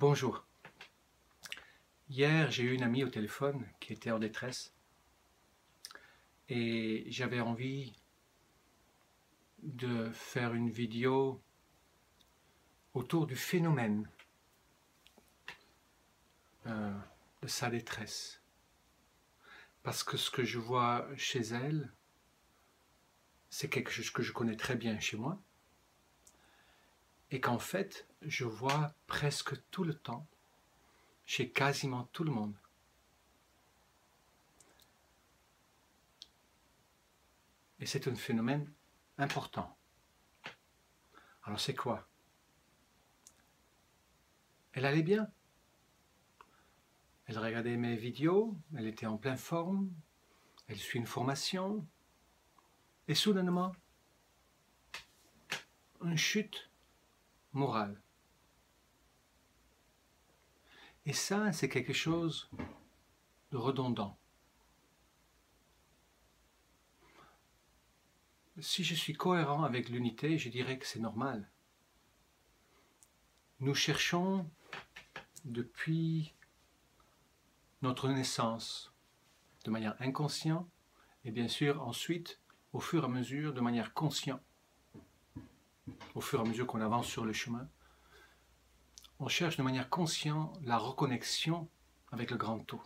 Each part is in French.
Bonjour. Hier, j'ai eu une amie au téléphone qui était en détresse et j'avais envie de faire une vidéo autour du phénomène de sa détresse. Parce que ce que je vois chez elle, c'est quelque chose que je connais très bien chez moi et qu'en fait, je vois presque tout le temps chez quasiment tout le monde. Et c'est un phénomène important. Alors c'est quoi? Elle allait bien. Elle regardait mes vidéos, elle était en pleine forme, elle suit une formation, et soudainement, une chute morale. Et ça, c'est quelque chose de redondant. Si je suis cohérent avec l'unité, je dirais que c'est normal. Nous cherchons depuis notre naissance, de manière inconsciente, et bien sûr ensuite, au fur et à mesure, de manière consciente. Au fur et à mesure qu'on avance sur le chemin, on cherche de manière consciente la reconnexion avec le grand tout.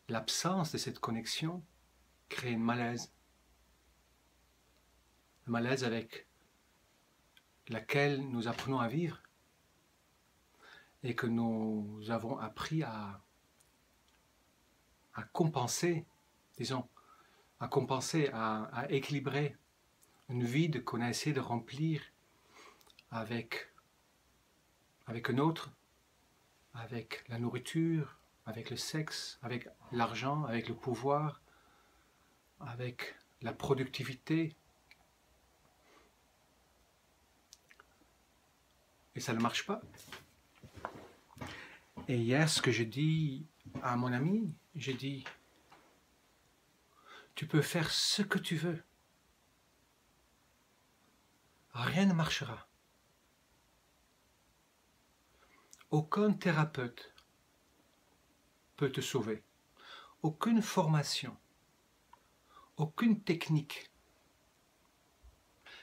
L'absence de cette connexion crée un malaise. Un malaise avec laquelle nous apprenons à vivre et que nous avons appris à compenser, disons, à compenser, à équilibrer une vide qu'on a essayé de remplir avec un autre, avec la nourriture, avec le sexe, avec l'argent, avec le pouvoir, avec la productivité. Et ça ne marche pas. Et hier, ce que je dis à mon ami, j'ai dit, tu peux faire ce que tu veux. Rien ne marchera. Aucun thérapeute peut te sauver. Aucune formation, aucune technique,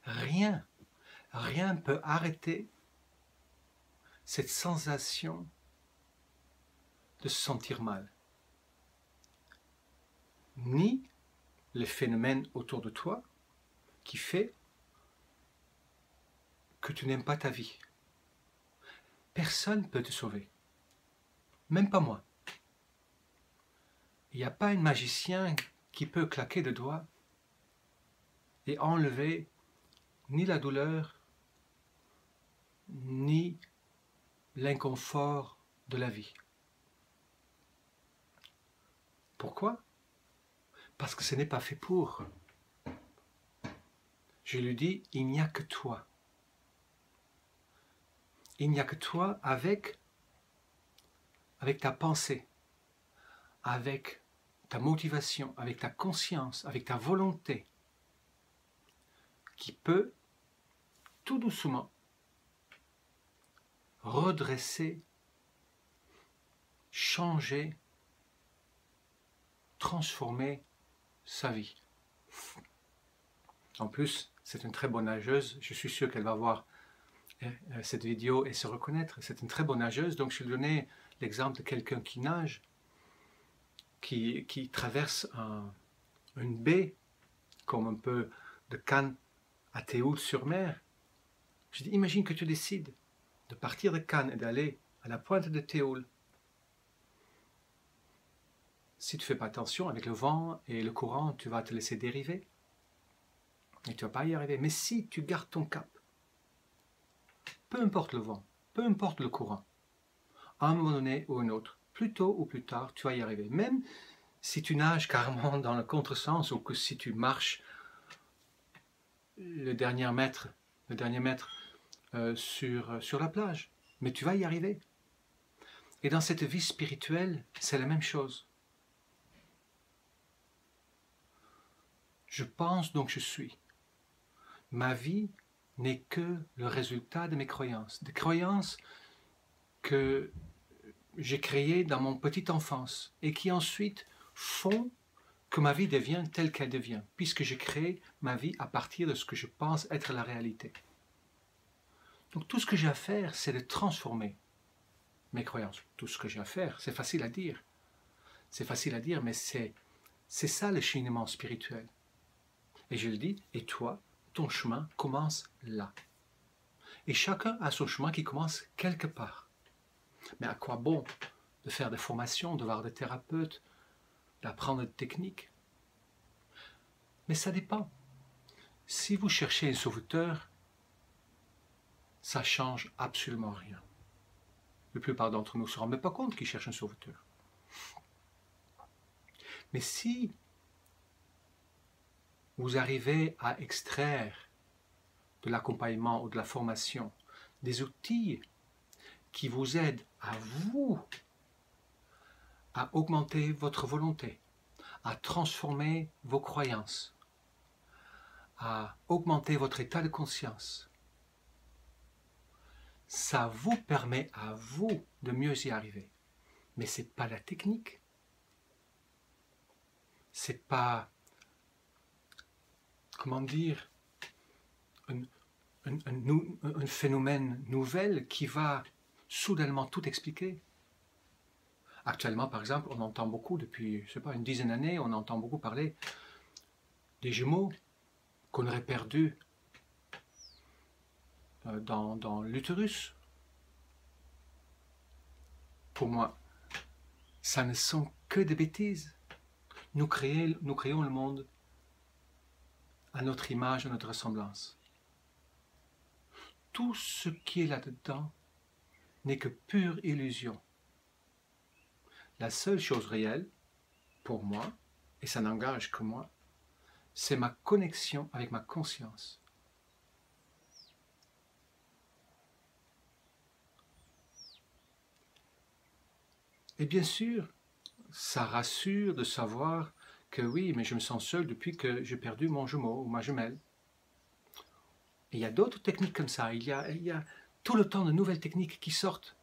rien ne peut arrêter cette sensation de se sentir mal. Ni le phénomène autour de toi qui fait que tu n'aimes pas ta vie. Personne ne peut te sauver. Même pas moi. Il n'y a pas un magicien qui peut claquer le doigt et enlever ni la douleur, ni l'inconfort de la vie. Pourquoi? Parce que ce n'est pas fait pour. Je lui dis, il n'y a que toi. Il n'y a que toi avec ta pensée, avec ta motivation, avec ta conscience, avec ta volonté, qui peut tout doucement redresser, changer, transformer sa vie. En plus, c'est une très bonne nageuse. Je suis sûr qu'elle va voir cette vidéo et se reconnaître. C'est une très bonne nageuse. Donc, je lui donnais l'exemple de quelqu'un qui nage, qui traverse une baie, comme un peu de Cannes à Théoul-sur-Mer. Je dis, imagine que tu décides de partir de Cannes et d'aller à la pointe de Théoul. Si tu ne fais pas attention avec le vent et le courant, tu vas te laisser dériver et tu ne vas pas y arriver. Mais si tu gardes ton cap, peu importe le vent, peu importe le courant, à un moment donné ou un autre, plus tôt ou plus tard, tu vas y arriver. Même si tu nages carrément dans le contresens ou que si tu marches le dernier mètre sur la plage, mais tu vas y arriver. Et dans cette vie spirituelle, c'est la même chose. Je pense donc je suis. Ma vie n'est que le résultat de mes croyances. Des croyances que j'ai créées dans mon petite enfance et qui ensuite font que ma vie devient telle qu'elle devient, puisque j'ai créé ma vie à partir de ce que je pense être la réalité. Donc tout ce que j'ai à faire, c'est de transformer mes croyances. Tout ce que j'ai à faire, c'est facile à dire. C'est facile à dire, mais c'est ça le cheminement spirituel. Et je le dis, et toi, ton chemin commence là. Et chacun a son chemin qui commence quelque part. Mais à quoi bon de faire des formations, de voir des thérapeutes, d'apprendre des techniques? Mais ça dépend. Si vous cherchez un sauveteur, ça ne change absolument rien. La plupart d'entre nous ne se rendent même pas compte qu'ils cherchent un sauveteur. Mais si vous arrivez à extraire de l'accompagnement ou de la formation des outils qui vous aident à vous à augmenter votre volonté, à transformer vos croyances, à augmenter votre état de conscience, ça vous permet à vous de mieux y arriver. Mais ce n'est pas la technique. Ce n'est pas, comment dire, un phénomène nouvel qui va soudainement tout expliquer. Actuellement, par exemple, on entend beaucoup, depuis, je sais pas, une dizaine d'années, on entend beaucoup parler des jumeaux qu'on aurait perdus dans l'utérus. Pour moi, ça ne sont que des bêtises. Nous créons le monde à notre image, à notre ressemblance. Tout ce qui est là-dedans n'est que pure illusion. La seule chose réelle, pour moi, et ça n'engage que moi, c'est ma connexion avec ma conscience. Et bien sûr, ça rassure de savoir que oui, mais je me sens seul depuis que j'ai perdu mon jumeau ou ma jumelle. Et il y a d'autres techniques comme ça. Il y a tout le temps de nouvelles techniques qui sortent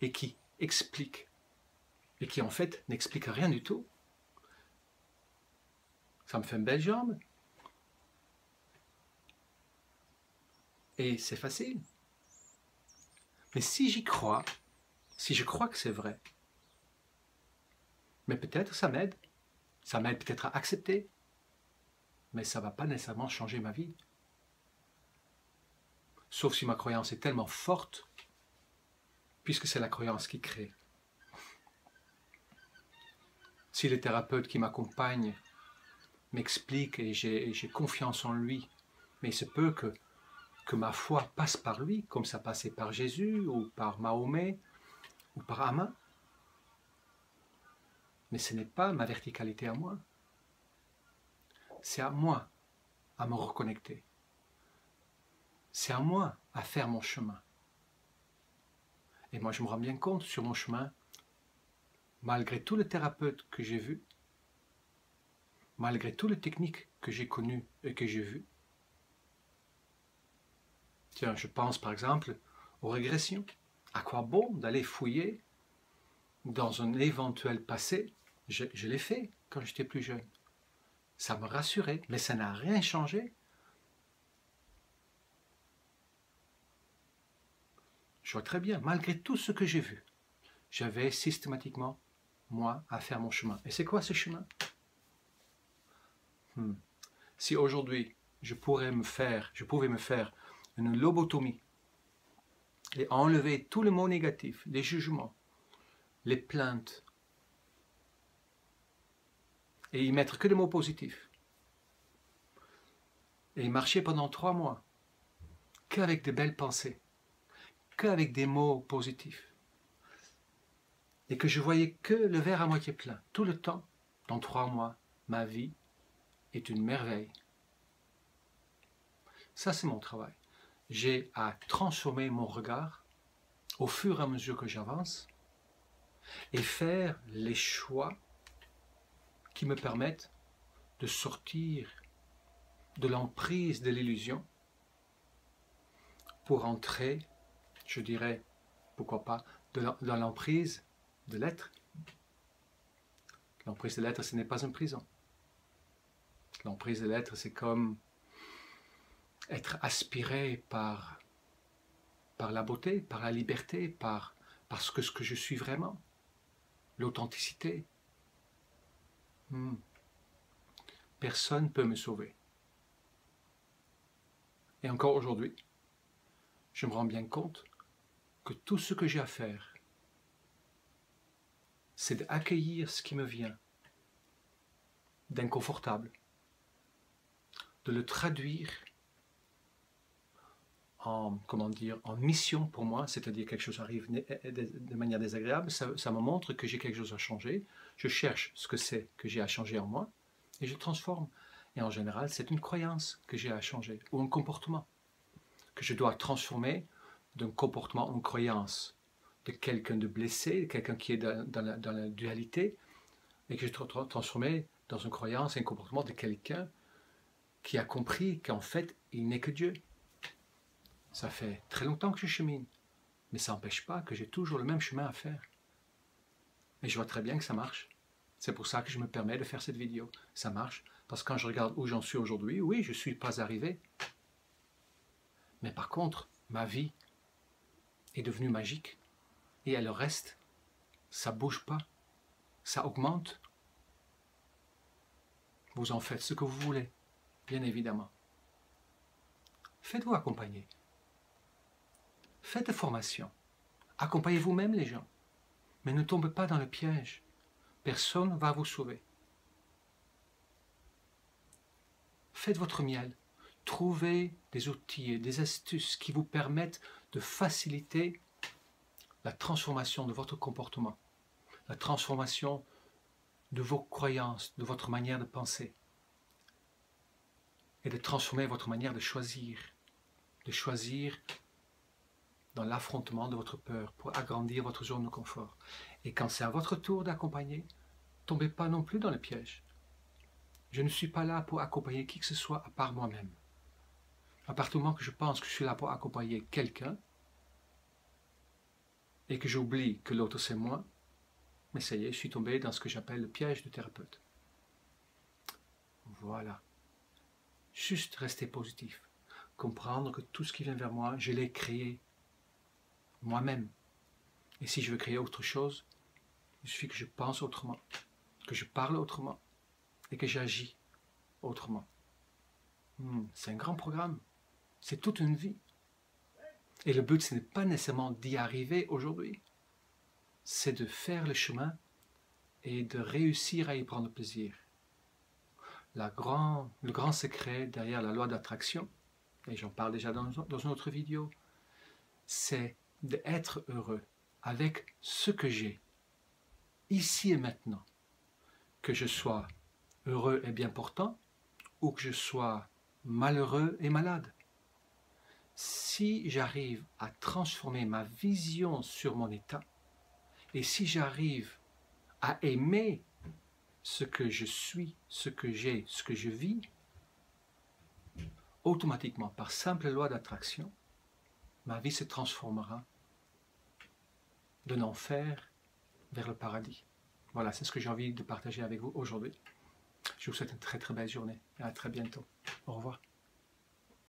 et qui expliquent. Et qui en fait n'expliquent rien du tout. Ça me fait une belle jambe. Et c'est facile. Mais si j'y crois, si je crois que c'est vrai, mais peut-être ça m'aide. Ça m'aide peut-être à accepter. Mais ça ne va pas nécessairement changer ma vie. Sauf si ma croyance est tellement forte, puisque c'est la croyance qui crée. Si le thérapeute qui m'accompagne m'explique et j'ai confiance en lui, mais il se peut que ma foi passe par lui, comme ça passait par Jésus, ou par Mahomet, ou par Amma. Mais ce n'est pas ma verticalité à moi. C'est à moi à me reconnecter. C'est à moi à faire mon chemin. Et moi, je me rends bien compte sur mon chemin, malgré tous les thérapeutes que j'ai vus, malgré toutes les techniques que j'ai connues et que j'ai vues. Tiens, je pense par exemple aux régressions. À quoi bon d'aller fouiller dans un éventuel passé? Je l'ai fait quand j'étais plus jeune. Ça me rassurait, mais ça n'a rien changé. Je vois très bien, malgré tout ce que j'ai vu, j'avais systématiquement, moi, à faire mon chemin. Et c'est quoi ce chemin? Si aujourd'hui, je pouvais me faire une lobotomie et enlever tous les mots négatifs, les jugements, les plaintes, et y mettre que des mots positifs, et y marcher pendant 3 mois, qu'avec de belles pensées, qu'avec des mots positifs, et que je voyais que le verre à moitié plein, tout le temps, dans 3 mois, ma vie est une merveille. Ça, c'est mon travail. J'ai à transformer mon regard au fur et à mesure que j'avance et faire les choix qui me permettent de sortir de l'emprise de l'illusion pour entrer, je dirais, pourquoi pas, dans l'emprise de l'être. L'emprise de l'être, ce n'est pas une prison. L'emprise de l'être, c'est comme être aspiré par la beauté, par la liberté, par ce que je suis vraiment, l'authenticité. Personne ne peut me sauver. Et encore aujourd'hui, je me rends bien compte que tout ce que j'ai à faire, c'est d'accueillir ce qui me vient d'inconfortable, de le traduire en mission pour moi, c'est-à-dire quelque chose arrive de manière désagréable, ça me montre que j'ai quelque chose à changer, je cherche ce que c'est que j'ai à changer en moi, et je transforme. Et en général, c'est une croyance que j'ai à changer, ou un comportement, que je dois transformer d'un comportement en croyance, de quelqu'un de blessé, quelqu'un qui est dans la dualité, et que je dois transformer dans une croyance et un comportement de quelqu'un qui a compris qu'en fait, il n'est que Dieu. Ça fait très longtemps que je chemine, mais ça n'empêche pas que j'ai toujours le même chemin à faire. Et je vois très bien que ça marche. C'est pour ça que je me permets de faire cette vidéo. Ça marche, parce que quand je regarde où j'en suis aujourd'hui, oui, je ne suis pas arrivé. Mais par contre, ma vie est devenue magique. Et elle reste. Ça ne bouge pas. Ça augmente. Vous en faites ce que vous voulez, bien évidemment. Faites-vous accompagner. Faites des formations. Accompagnez vous-même les gens. Mais ne tombez pas dans le piège. Personne ne va vous sauver. Faites votre miel. Trouvez des outils et des astuces qui vous permettent de faciliter la transformation de votre comportement, la transformation de vos croyances, de votre manière de penser, et de transformer votre manière de choisir dans l'affrontement de votre peur pour agrandir votre zone de confort. Et quand c'est à votre tour d'accompagner, tombez pas non plus dans le piège. Je ne suis pas là pour accompagner qui que ce soit à part moi-même. À partir du moment que je pense que je suis là pour accompagner quelqu'un et que j'oublie que l'autre c'est moi, mais ça y est, je suis tombé dans ce que j'appelle le piège du thérapeute. Voilà. Juste rester positif. Comprendre que tout ce qui vient vers moi, je l'ai créé moi-même. Et si je veux créer autre chose, il suffit que je pense autrement, que je parle autrement et que j'agis autrement. C'est un grand programme. C'est toute une vie. Et le but, ce n'est pas nécessairement d'y arriver aujourd'hui. C'est de faire le chemin et de réussir à y prendre plaisir. Le grand secret derrière la loi d'attraction, et j'en parle déjà dans une autre vidéo, c'est d'être heureux avec ce que j'ai, ici et maintenant. Que je sois heureux et bien portant, ou que je sois malheureux et malade. Si j'arrive à transformer ma vision sur mon état, et si j'arrive à aimer ce que je suis, ce que j'ai, ce que je vis, automatiquement, par simple loi d'attraction, ma vie se transformera d'un enfer vers le paradis. Voilà, c'est ce que j'ai envie de partager avec vous aujourd'hui. Je vous souhaite une très très belle journée et à très bientôt. Au revoir.